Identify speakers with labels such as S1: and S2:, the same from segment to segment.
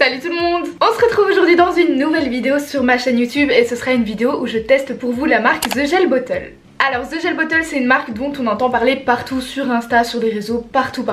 S1: Salut tout le monde! On se retrouve aujourd'hui dans une nouvelle vidéo sur ma chaîne YouTube et ce sera une vidéo où je teste pour vous la marque The Gel Bottle. Alors The Gel Bottle, c'est une marque dont on entend parler partout sur Insta, sur les réseaux, partout.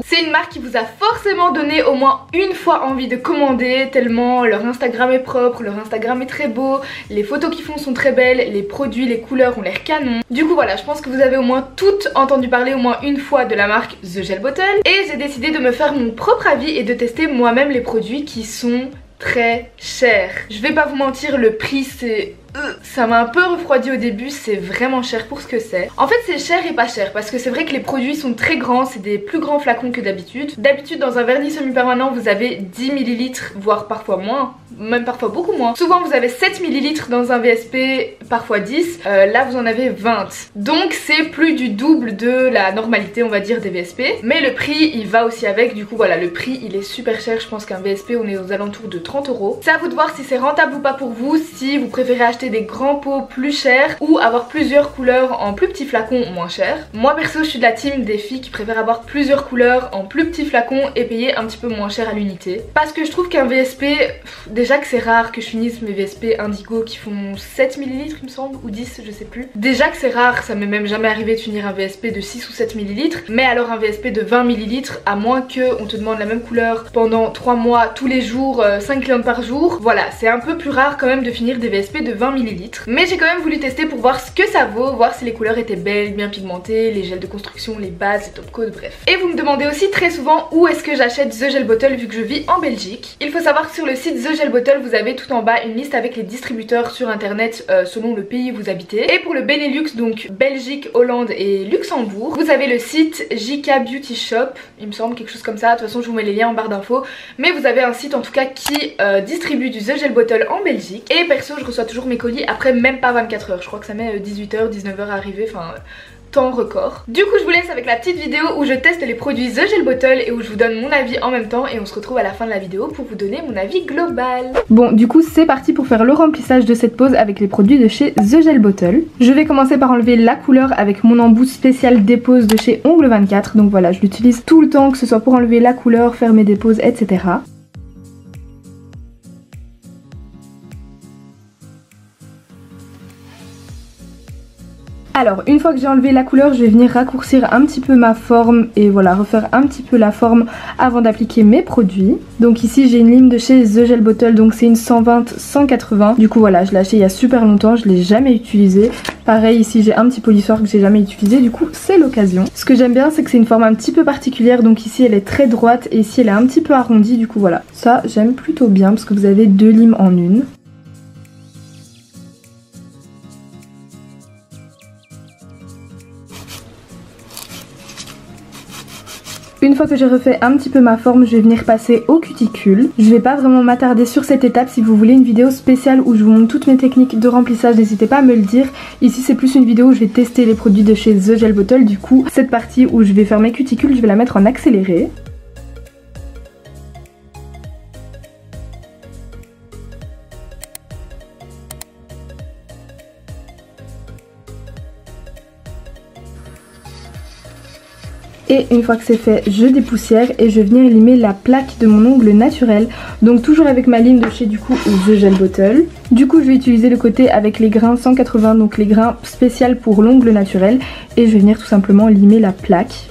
S1: C'est une marque qui vous a forcément donné au moins une fois envie de commander tellement leur Instagram est propre, leur Instagram est très beau, les photos qu'ils font sont très belles, les produits, les couleurs ont l'air canon. Du coup voilà, je pense que vous avez au moins toutes entendu parler au moins une fois de la marque The Gel Bottle et j'ai décidé de me faire mon propre avis et de tester moi-même les produits qui sont très chers. Je vais pas vous mentir, le prix c'est... ça m'a un peu refroidi au début, c'est vraiment cher pour ce que c'est. En fait c'est cher et pas cher parce que c'est vrai que les produits sont très grands, c'est des plus grands flacons que d'habitude. D'habitude dans un vernis semi-permanent vous avez 10 ml voire parfois moins, même parfois beaucoup moins. Souvent vous avez 7 ml dans un VSP, parfois 10, là vous en avez 20. Donc c'est plus du double de la normalité on va dire des VSP. Mais le prix il va aussi avec, du coup voilà le prix il est super cher, je pense qu'un VSP on est aux alentours de 30 €. C'est à vous de voir si c'est rentable ou pas pour vous, si vous préférez acheter des grands pots plus chers ou avoir plusieurs couleurs en plus petits flacons moins chers. Moi perso je suis de la team des filles qui préfèrent avoir plusieurs couleurs en plus petits flacons et payer un petit peu moins cher à l'unité. Parce que je trouve qu'un VSP, déjà que c'est rare que je finisse mes VSP Indigo qui font 7 ml il me semble, ou 10 je sais plus. Déjà que c'est rare, ça m'est même jamais arrivé de finir un VSP de 6 ou 7 ml. Mais alors un VSP de 20 ml, à moins que on te demande la même couleur pendant 3 mois tous les jours, 5 clients par jour, voilà c'est un peu plus rare quand même de finir des VSP de 20 ml. Mais j'ai quand même voulu tester pour voir ce que ça vaut, voir si les couleurs étaient belles, bien pigmentées, les gels de construction, les bases, les top coats, bref. Et vous me demandez aussi très souvent où est-ce que j'achète The Gel Bottle vu que je vis en Belgique. Il faut savoir que sur le site The Gel Bottle vous avez tout en bas une liste avec les distributeurs sur internet selon le pays où vous habitez. Et pour le Benelux, donc Belgique, Hollande et Luxembourg, vous avez le site JK Beauty Shop, il me semble quelque chose comme ça, de toute façon je vous mets les liens en barre d'infos. Mais vous avez un site en tout cas qui distribue du The Gel Bottle en Belgique. Et perso je reçois toujours mes colis après même pas 24 heures, je crois que ça met 18 h, 19 h à arriver, enfin temps record. Du coup je vous laisse avec la petite vidéo où je teste les produits The Gel Bottle et où je vous donne mon avis en même temps et on se retrouve à la fin de la vidéo pour vous donner mon avis global. Bon du coup c'est parti pour faire le remplissage de cette pose avec les produits de chez The Gel Bottle. Je vais commencer par enlever la couleur avec mon embout spécial dépose de chez Ongle 24, donc voilà je l'utilise tout le temps que ce soit pour enlever la couleur, faire mes déposes etc. Alors une fois que j'ai enlevé la couleur je vais venir raccourcir un petit peu ma forme et voilà refaire un petit peu la forme avant d'appliquer mes produits. Donc ici j'ai une lime de chez The Gel Bottle, donc c'est une 120-180. Du coup voilà je l'ai acheté il y a super longtemps, je l'ai jamais utilisé. Pareil ici j'ai un petit polissoir que j'ai jamais utilisé, du coup c'est l'occasion. Ce que j'aime bien c'est que c'est une forme un petit peu particulière, donc ici elle est très droite et ici elle est un petit peu arrondie, du coup voilà. Ça j'aime plutôt bien parce que vous avez deux limes en une. Une fois que j'ai refait un petit peu ma forme, je vais venir passer au cuticule. Je vais pas vraiment m'attarder sur cette étape. Si vous voulez une vidéo spéciale où je vous montre toutes mes techniques de remplissage, n'hésitez pas à me le dire. Ici c'est plus une vidéo où je vais tester les produits de chez The Gel Bottle. Du coup cette partie où je vais faire mes cuticules, je vais la mettre en accéléré. Et une fois que c'est fait, je dépoussière et je vais venir limer la plaque de mon ongle naturel. Donc toujours avec ma lime de chez du coup The Gel Bottle. Du coup je vais utiliser le côté avec les grains 180, donc les grains spécial pour l'ongle naturel. Et je vais venir tout simplement limer la plaque.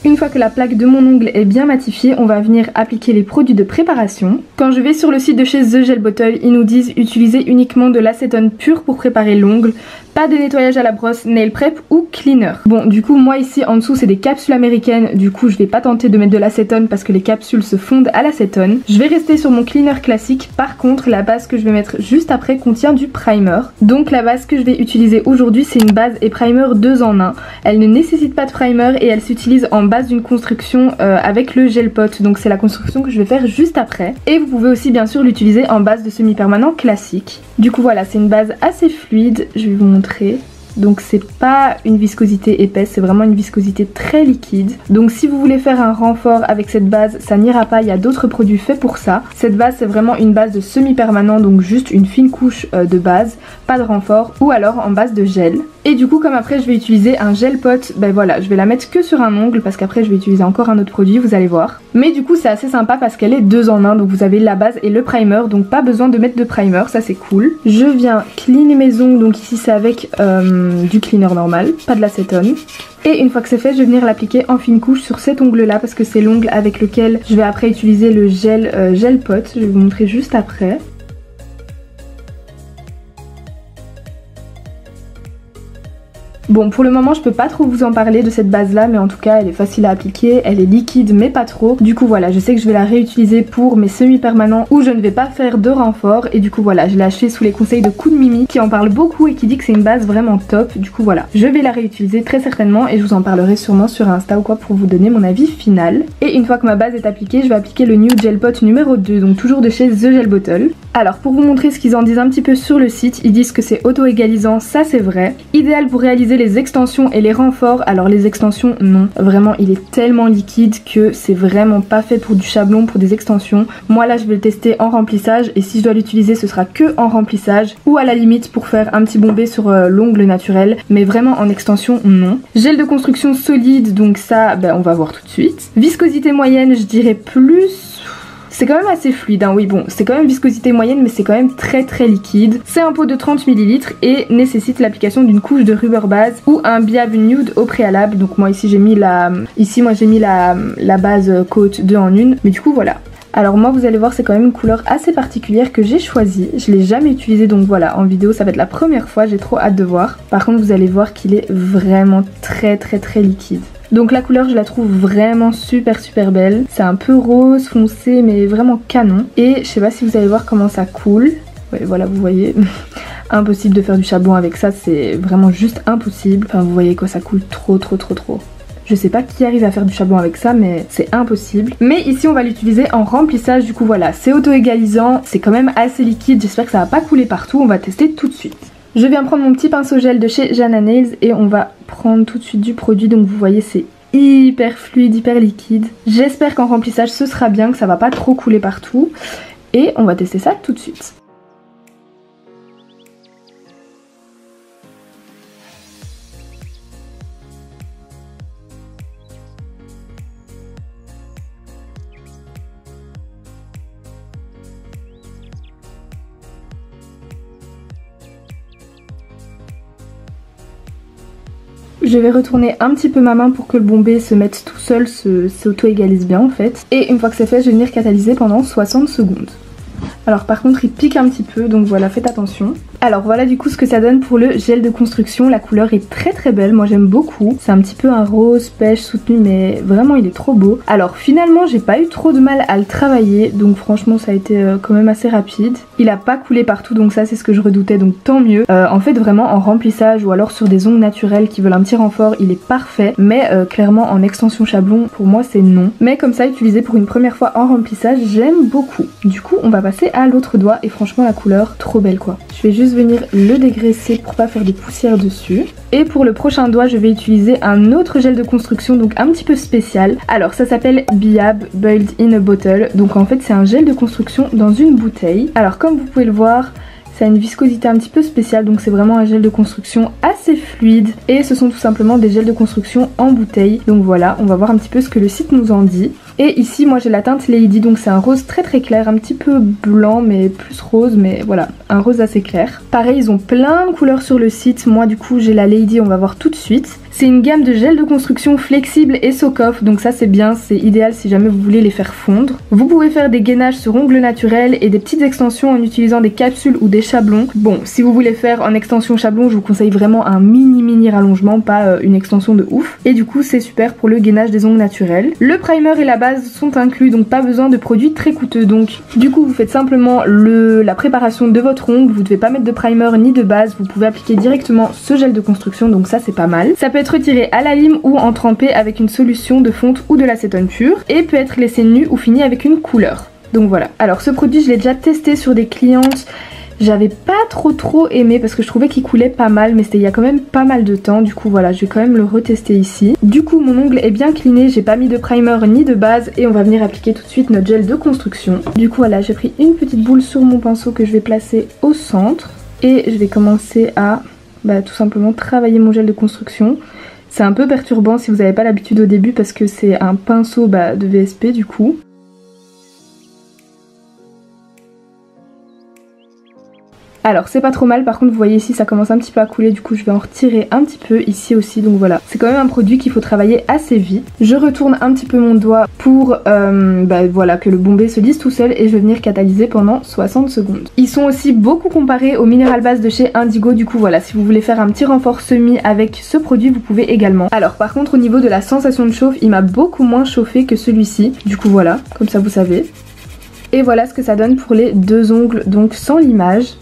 S1: Une fois que la plaque de mon ongle est bien matifiée, on va venir appliquer les produits de préparation. Quand je vais sur le site de chez The Gel Bottle, ils nous disent utiliser uniquement de l'acétone pur pour préparer l'ongle. Pas de nettoyage à la brosse, nail prep ou cleaner. Bon du coup moi ici en dessous c'est des capsules américaines, du coup je vais pas tenter de mettre de l'acétone parce que les capsules se fondent à l'acétone. Je vais rester sur mon cleaner classique, par contre la base que je vais mettre juste après contient du primer. Donc la base que je vais utiliser aujourd'hui c'est une base et primer 2 en 1. Elle ne nécessite pas de primer et elle s'utilise en base d'une construction avec le gel pot, donc c'est la construction que je vais faire juste après. Et vous pouvez aussi bien sûr l'utiliser en base de semi-permanent classique. Du coup voilà c'est une base assez fluide, je vais vous montrer. Donc c'est pas une viscosité épaisse, c'est vraiment une viscosité très liquide. Donc si vous voulez faire un renfort avec cette base, ça n'ira pas, il y a d'autres produits faits pour ça. Cette base c'est vraiment une base de semi-permanent, donc juste une fine couche de base, pas de renfort, ou alors en base de gel. Et du coup comme après je vais utiliser un gel pot, ben voilà, je vais la mettre que sur un ongle parce qu'après je vais utiliser encore un autre produit, vous allez voir. Mais du coup c'est assez sympa parce qu'elle est 2 en 1, donc vous avez la base et le primer, donc pas besoin de mettre de primer, ça c'est cool. Je viens cleaner mes ongles, donc ici c'est avec du cleaner normal, pas de l'acétone. Et une fois que c'est fait, je vais venir l'appliquer en fine couche sur cet ongle là parce que c'est l'ongle avec lequel je vais après utiliser le gel pot, je vais vous montrer juste après. Bon, pour le moment je peux pas trop vous en parler de cette base là, mais en tout cas elle est facile à appliquer, elle est liquide mais pas trop. Du coup voilà, je sais que je vais la réutiliser pour mes semi-permanents où je ne vais pas faire de renfort. Et du coup voilà, je l'ai acheté sous les conseils de Koudmimi qui en parle beaucoup et qui dit que c'est une base vraiment top. Du coup voilà, je vais la réutiliser très certainement et je vous en parlerai sûrement sur Insta ou quoi pour vous donner mon avis final. Et une fois que ma base est appliquée, je vais appliquer le Nude Gel Pot numéro 2, donc toujours de chez The Gel Bottle. Alors pour vous montrer ce qu'ils en disent un petit peu sur le site, ils disent que c'est auto-égalisant, ça c'est vrai. Idéal pour réaliser les extensions et les renforts. Alors les extensions non, vraiment il est tellement liquide que c'est vraiment pas fait pour du chablon, pour des extensions. Moi là je vais le tester en remplissage et si je dois l'utiliser ce sera que en remplissage ou à la limite pour faire un petit bombé sur l'ongle naturel, mais vraiment en extension non. Gel de construction solide, donc ça ben, on va voir tout de suite. Viscosité moyenne, je dirais plus... C'est quand même assez fluide, hein. Oui bon, c'est quand même viscosité moyenne mais c'est quand même très liquide. C'est un pot de 30 ml et nécessite l'application d'une couche de rubber base ou un Biab nude au préalable. Donc moi ici j'ai mis la base coat 2 en 1, mais du coup voilà. Alors moi vous allez voir c'est quand même une couleur assez particulière que j'ai choisie, je l'ai jamais utilisée donc voilà, en vidéo ça va être la première fois, j'ai trop hâte de voir. Par contre vous allez voir qu'il est vraiment très liquide. Donc la couleur je la trouve vraiment super belle, c'est un peu rose foncé mais vraiment canon. Et je sais pas si vous allez voir comment ça coule, ouais voilà vous voyez, impossible de faire du chablon avec ça, c'est vraiment juste impossible. Enfin vous voyez quoi, ça coule trop. Je sais pas qui arrive à faire du chablon avec ça mais c'est impossible. Mais ici on va l'utiliser en remplissage, du coup voilà, c'est auto-égalisant, c'est quand même assez liquide, j'espère que ça va pas couler partout, on va tester tout de suite. Je viens prendre mon petit pinceau gel de chez Jana Nails et on va prendre tout de suite du produit, donc vous voyez c'est hyper fluide, hyper liquide. J'espère qu'en remplissage ce sera bien, que ça va pas trop couler partout et on va tester ça tout de suite. Je vais retourner un petit peu ma main pour que le bombé se mette tout seul, s'auto-égalise bien en fait. Et une fois que c'est fait, je vais venir catalyser pendant 60 secondes. Alors par contre il pique un petit peu, donc voilà, faites attention. Alors voilà du coup ce que ça donne pour le gel de construction. La couleur est très belle, moi j'aime beaucoup. C'est un petit peu un rose pêche soutenu mais vraiment il est trop beau. Alors finalement j'ai pas eu trop de mal à le travailler, donc franchement ça a été quand même assez rapide. Il a pas coulé partout donc ça c'est ce que je redoutais, donc tant mieux. En fait vraiment en remplissage ou alors sur des ongles naturels qui veulent un petit renfort il est parfait. Mais clairement en extension chablon pour moi c'est non. Mais comme ça utilisé pour une première fois en remplissage j'aime beaucoup. Du coup on va passer à l'autre doigt et franchement la couleur trop belle quoi. Je vais juste venir le dégraisser pour pas faire des poussières dessus. Et pour le prochain doigt je vais utiliser un autre gel de construction donc un petit peu spécial. Alors ça s'appelle Biab Build in a Bottle, donc en fait c'est un gel de construction dans une bouteille. Alors comme vous pouvez le voir ça a une viscosité un petit peu spéciale, donc c'est vraiment un gel de construction assez fluide et ce sont tout simplement des gels de construction en bouteille. Donc voilà, on va voir un petit peu ce que le site nous en dit. Et ici moi j'ai la teinte Lady, donc c'est un rose très clair, un petit peu blanc mais plus rose, mais voilà, un rose assez clair. Pareil ils ont plein de couleurs sur le site, moi du coup j'ai la Lady, on va voir tout de suite. C'est une gamme de gels de construction flexibles et soak-off, donc ça c'est bien, c'est idéal si jamais vous voulez les faire fondre. Vous pouvez faire des gainages sur ongles naturels et des petites extensions en utilisant des capsules ou des chablons. Bon, si vous voulez faire en extension chablon, je vous conseille vraiment un mini rallongement, pas une extension de ouf. Et du coup c'est super pour le gainage des ongles naturels. Le primer et la base sont inclus, donc pas besoin de produits très coûteux. Donc du coup vous faites simplement la préparation de votre ongle, vous devez pas mettre de primer ni de base, vous pouvez appliquer directement ce gel de construction, donc ça c'est pas mal. Ça peut être retiré à la lime ou en trempé avec une solution de fonte ou de l'acétone pur et peut être laissé nu ou fini avec une couleur. Donc voilà. Alors ce produit je l'ai déjà testé sur des clientes. J'avais pas trop aimé parce que je trouvais qu'il coulait pas mal, mais c'était il y a quand même pas mal de temps. Du coup voilà, je vais quand même le retester ici. Du coup mon ongle est bien cleané, j'ai pas mis de primer ni de base et on va venir appliquer tout de suite notre gel de construction. Du coup voilà, j'ai pris une petite boule sur mon pinceau que je vais placer au centre et je vais commencer à
S2: tout simplement travailler mon gel de construction. C'est un peu perturbant si vous n'avez pas l'habitude au début parce que c'est un pinceau de VSP du coup. Alors c'est pas trop mal, par contre vous voyez ici ça commence un petit peu à couler, du coup je vais en retirer un petit peu ici aussi, donc voilà. C'est quand même un produit qu'il faut travailler assez vite. Je retourne un petit peu mon doigt pour voilà, que le bombé se lisse tout seul et je vais venir catalyser pendant 60 secondes. Ils sont aussi beaucoup comparés au minéral base de chez Indigo, du coup voilà, si vous voulez faire un petit renfort semi avec ce produit vous pouvez également. Alors par contre au niveau de la sensation de chauffe, il m'a beaucoup moins chauffé que celui-ci, du coup voilà, comme ça vous savez. Et voilà ce que ça donne pour les deux ongles, donc sans limage.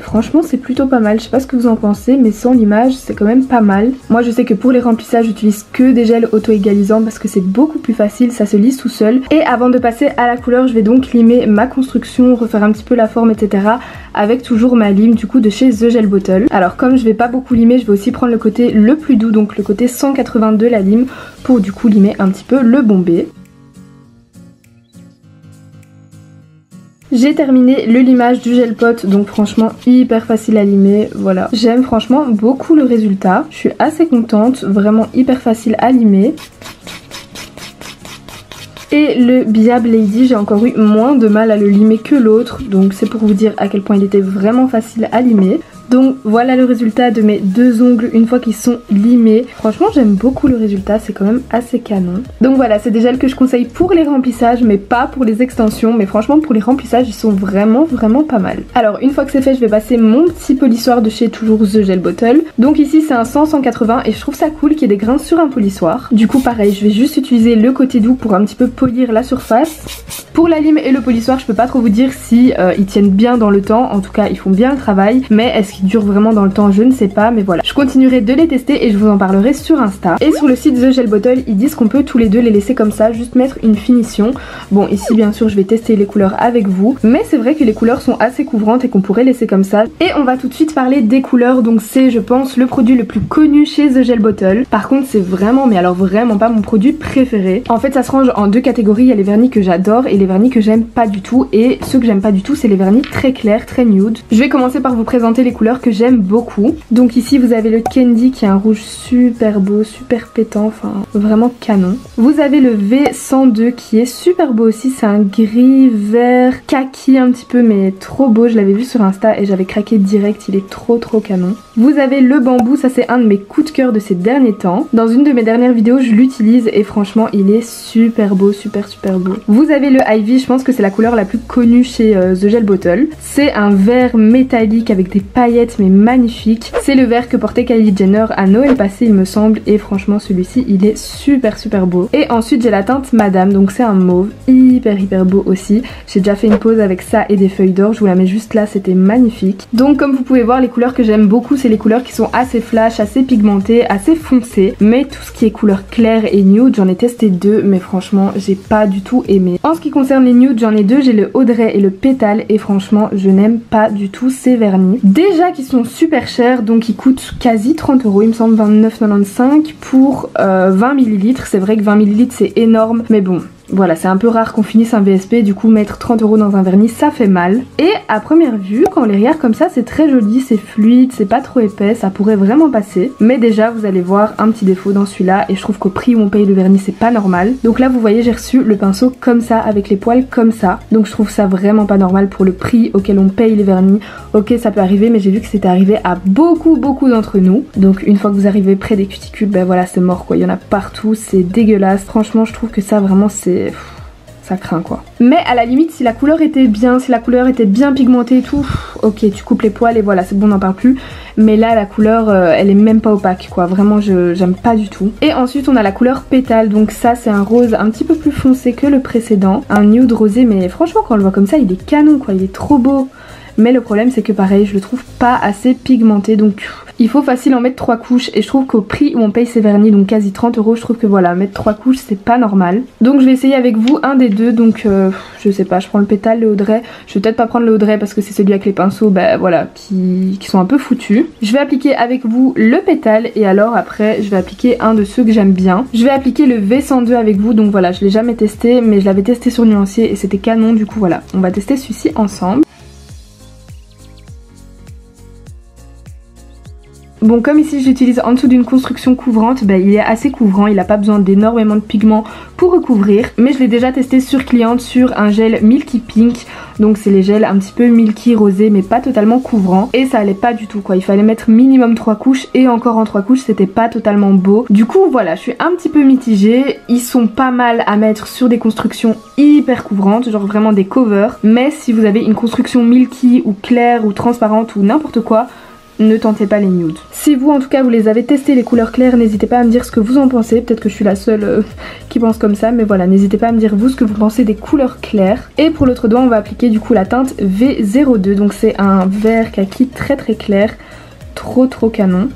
S2: Franchement c'est plutôt pas mal, je sais pas ce que vous en pensez mais sans l'image c'est quand même pas mal. Moi je sais que pour les remplissages j'utilise que des gels auto-égalisants parce que c'est beaucoup plus facile, ça se lisse tout seul. Et avant de passer à la couleur je vais donc limer ma construction, refaire un petit peu la forme etc. avec toujours ma lime du coup de chez The Gel Bottle. Alors comme je vais pas beaucoup limer je vais aussi prendre le côté le plus doux, donc le côté 182 la lime, pour du coup limer un petit peu le bombé. J'ai terminé le limage du gel pot, donc franchement hyper facile à limer, voilà. J'aime franchement beaucoup le résultat, je suis assez contente, vraiment hyper facile à limer. Et le Biab Lady, j'ai encore eu moins de mal à le limer que l'autre, donc c'est pour vous dire à quel point il était vraiment facile à limer. Donc voilà le résultat de mes deux ongles une fois qu'ils sont limés. Franchement j'aime beaucoup le résultat, c'est quand même assez canon. Donc voilà, c'est des gels que je conseille pour les remplissages mais pas pour les extensions. Mais franchement pour les remplissages ils sont vraiment pas mal. Alors une fois que c'est fait je vais passer mon petit polissoir de chez toujours The Gel Bottle. Donc ici c'est un 100-180 et je trouve ça cool qu'il y ait des grains sur un polissoir. Du coup pareil je vais juste utiliser le côté doux pour un petit peu polir la surface. Pour la lime et le polissoir je peux pas trop vous dire si ils tiennent bien dans le temps, en tout cas ils font bien le travail. Mais est-ce qu'ils durent vraiment dans le temps, je ne sais pas, mais voilà. Je continuerai de les tester et je vous en parlerai sur Insta. Et sur le site The Gel Bottle, ils disent qu'on peut tous les deux les laisser comme ça, juste mettre une finition. Bon, ici bien sûr je vais tester les couleurs avec vous, mais c'est vrai que les couleurs sont assez couvrantes et qu'on pourrait laisser comme ça. Et on va tout de suite parler des couleurs, donc c'est je pense le produit le plus connu chez The Gel Bottle. Par contre c'est vraiment, mais alors vraiment pas mon produit préféré. En fait ça se range en deux catégories, il y a les vernis que j'adore et les vernis que j'aime pas du tout. Et ceux que j'aime pas du tout c'est les vernis très clairs, très nude. Je vais commencer par vous présenter les couleurs que j'aime beaucoup. Donc ici vous avez le Candy qui est un rouge super beau, super pétant, enfin vraiment canon. Vous avez le V102 qui est super beau aussi, c'est un gris vert kaki un petit peu mais trop beau, je l'avais vu sur Insta et j'avais craqué direct, il est trop canon. Vous avez le bambou, ça c'est un de mes coups de cœur de ces derniers temps. Dans une de mes dernières vidéos je l'utilise et franchement il est super beau, super beau. Vous avez le Ivy, je pense que c'est la couleur la plus connue chez The Gel Bottle. C'est un vert métallique avec des paillettes mais magnifique. C'est le vert que portait Kylie Jenner à Noël passé il me semble et franchement celui-ci il est super beau. Et ensuite j'ai la teinte Madame, donc c'est un mauve hyper beau aussi. J'ai déjà fait une pause avec ça et des feuilles d'or, je vous la mets juste là, c'était magnifique. Donc comme vous pouvez voir les couleurs que j'aime beaucoup c'est les couleurs qui sont assez flash, assez pigmentées, assez foncées. Mais tout ce qui est couleur claire et nude j'en ai testé deux mais franchement j'ai pas du tout aimé. En ce qui concerne les nudes j'en ai deux, j'ai le Audrey et le Pétale et franchement je n'aime pas du tout ces vernis. Déjà qu'ils sont super chers, donc ils coûtent quasi 30 €, il me semble 29,95 pour 20 ml. C'est vrai que 20 ml c'est énorme mais bon voilà, c'est un peu rare qu'on finisse un VSP, du coup mettre 30 € dans un vernis ça fait mal. Et à première vue quand on les regarde comme ça c'est très joli, c'est fluide, c'est pas trop épais, ça pourrait vraiment passer. Mais déjà vous allez voir un petit défaut dans celui-là et je trouve qu'au prix où on paye le vernis c'est pas normal. Donc là vous voyez j'ai reçu le pinceau comme ça avec les poils comme ça, donc je trouve ça vraiment pas normal pour le prix auquel on paye les vernis. Ok ça peut arriver mais j'ai vu que c'était arrivé à beaucoup d'entre nous. Donc une fois que vous arrivez près des cuticules voilà c'est mort quoi, il y en a partout, c'est dégueulasse. Franchement je trouve que ça vraiment ça craint quoi. Mais à la limite si la couleur était bien, si la couleur était bien pigmentée et tout, ok tu coupes les poils et voilà c'est bon on n'en parle plus. Mais là la couleur elle est même pas opaque quoi, vraiment j'aime pas du tout. Et ensuite on a la couleur Pétale, donc ça c'est un rose un petit peu plus foncé que le précédent, un nude rosé mais franchement quand on le voit comme ça il est canon quoi, il est trop beau. Mais le problème c'est que pareil je le trouve pas assez pigmenté, donc il faut facile en mettre 3 couches et je trouve qu'au prix où on paye ces vernis, donc quasi 30 €, je trouve que voilà mettre 3 couches c'est pas normal. Donc je vais essayer avec vous un des deux, donc je sais pas, je prends le Pétale, le Audrey. Je vais peut-être pas prendre le Audrey parce que c'est celui avec les pinceaux voilà qui sont un peu foutus. Je vais appliquer avec vous le Pétale et alors après je vais appliquer un de ceux que j'aime bien. Je vais appliquer le V102 avec vous, donc voilà je l'ai jamais testé mais je l'avais testé sur Nuancier et c'était canon, du coup voilà on va tester celui-ci ensemble. Bon, comme ici j'utilise en dessous d'une construction couvrante, il est assez couvrant, il n'a pas besoin d'énormément de pigments pour recouvrir. Mais je l'ai déjà testé sur cliente sur un gel Milky Pink, donc c'est les gels un petit peu milky rosé mais pas totalement couvrant. Et ça allait pas du tout quoi, il fallait mettre minimum 3 couches et encore en 3 couches c'était pas totalement beau. Du coup voilà, je suis un petit peu mitigée, ils sont pas mal à mettre sur des constructions hyper couvrantes, genre vraiment des covers. Mais si vous avez une construction milky ou claire ou transparente ou n'importe quoi, ne tentez pas les nudes. Si vous en tout cas vous les avez testés les couleurs claires, n'hésitez pas à me dire ce que vous en pensez. Peut-être que je suis la seule qui pense comme ça, mais voilà, n'hésitez pas à me dire vous ce que vous pensez des couleurs claires. Et pour l'autre doigt on va appliquer du coup la teinte V02, donc c'est un vert kaki très clair, trop canon.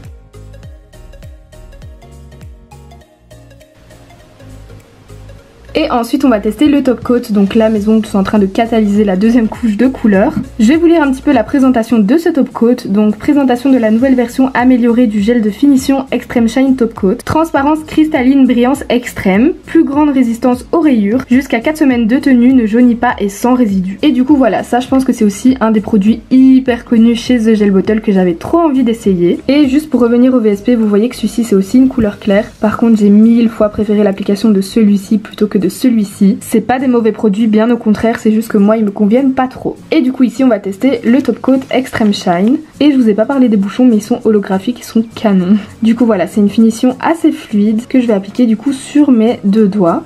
S2: Et ensuite on va tester le top coat, donc là mes ongles sont en train de catalyser la deuxième couche de couleur. Je vais vous lire un petit peu la présentation de ce top coat. Donc présentation de la nouvelle version améliorée du gel de finition Extreme Shine Top Coat. Transparence cristalline, brillance extrême, plus grande résistance aux rayures, jusqu'à 4 semaines de tenue, ne jaunit pas et sans résidus. Et du coup voilà, ça je pense que c'est aussi un des produits hyper connus chez The Gel Bottle que j'avais trop envie d'essayer. Et juste pour revenir au VSP, vous voyez que celui-ci c'est aussi une couleur claire. Par contre j'ai 1000 fois préféré l'application de celui-ci plutôt que de celui-ci. C'est pas des mauvais produits, bien au contraire, c'est juste que moi ils me conviennent pas trop. Et du coup ici on va tester le top coat Extreme Shine. Et je vous ai pas parlé des bouchons mais ils sont holographiques, ils sont canons. Du coup voilà, c'est une finition assez fluide que je vais appliquer du coup sur mes deux doigts.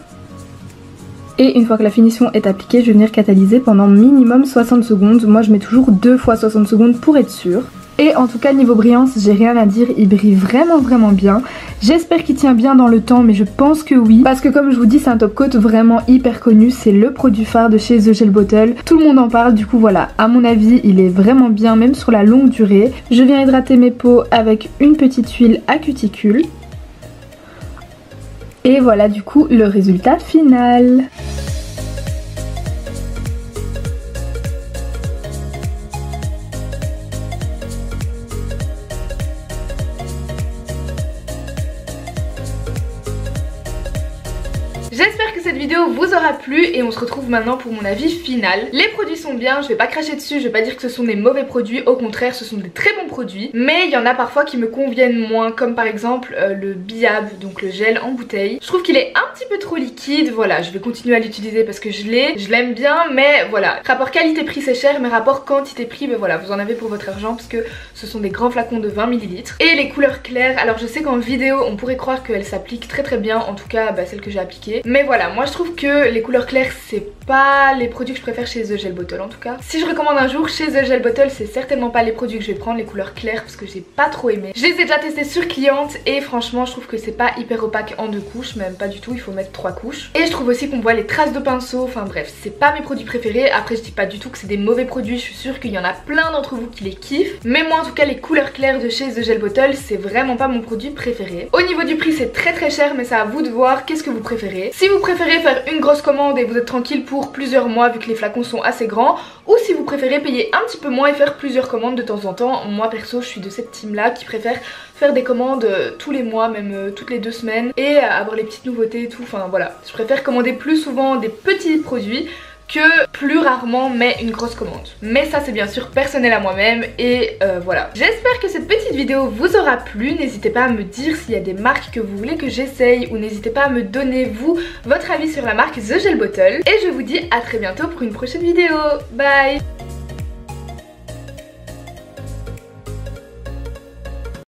S2: Et une fois que la finition est appliquée, je vais venir catalyser pendant minimum 60 secondes. Moi je mets toujours 2 fois 60 secondes pour être sûre. Et en tout cas niveau brillance j'ai rien à dire, il brille vraiment bien. J'espère qu'il tient bien dans le temps, mais je pense que oui, parce que comme je vous dis c'est un top coat vraiment hyper connu, c'est le produit phare de chez The Gel Bottle, tout le monde en parle. Du coup voilà, à mon avis il est vraiment bien même sur la longue durée. Je viens hydrater mes peaux avec une petite huile à cuticule. Et voilà du coup le résultat final.
S1: J'espère que cette vidéo vous aura plu et on se retrouve maintenant pour mon avis final. Les produits sont bien, je vais pas cracher dessus, je vais pas dire que ce sont des mauvais produits, au contraire ce sont des très bons produits. Mais il y en a parfois qui me conviennent moins, comme par exemple le Biab, donc le gel en bouteille. Je trouve qu'il est un petit peu trop liquide, voilà, je vais continuer à l'utiliser parce que je l'aime bien, mais voilà. Rapport qualité-prix c'est cher, mais rapport quantité-prix, ben voilà, vous en avez pour votre argent parce que ce sont des grands flacons de 20 ml. Et les couleurs claires, alors je sais qu'en vidéo on pourrait croire qu'elles s'appliquent très bien, en tout cas celles que j'ai appliquées. Mais voilà, moi je trouve que les couleurs claires c'est pas les produits que je préfère chez The Gel Bottle en tout cas. Si je recommande un jour chez The Gel Bottle, c'est certainement pas les produits que je vais prendre, les couleurs claires, parce que j'ai pas trop aimé. Je les ai déjà testés sur cliente et franchement je trouve que c'est pas hyper opaque en 2 couches, même pas du tout, il faut mettre 3 couches. Et je trouve aussi qu'on voit les traces de pinceau, enfin bref, c'est pas mes produits préférés. Après je dis pas du tout que c'est des mauvais produits, je suis sûre qu'il y en a plein d'entre vous qui les kiffent. Mais moi en tout cas les couleurs claires de chez The Gel Bottle c'est vraiment pas mon produit préféré. Au niveau du prix c'est très cher, mais c'est à vous de voir qu'est-ce que vous préférez. Si vous préférez faire une grosse commande et vous êtes tranquille pour plusieurs mois vu que les flacons sont assez grands, ou si vous préférez payer un petit peu moins et faire plusieurs commandes de temps en temps. Moi perso je suis de cette team là qui préfère faire des commandes tous les mois, même toutes les 2 semaines, et avoir les petites nouveautés et tout, enfin voilà. Je préfère commander plus souvent des petits produits que plus rarement mais une grosse commande. Mais ça c'est bien sûr personnel à moi-même et voilà. J'espère que cette petite vidéo vous aura plu. N'hésitez pas à me dire s'il y a des marques que vous voulez que j'essaye, ou n'hésitez pas à me donner vous votre avis sur la marque The Gel Bottle. Et je vous dis à très bientôt pour une prochaine vidéo. Bye.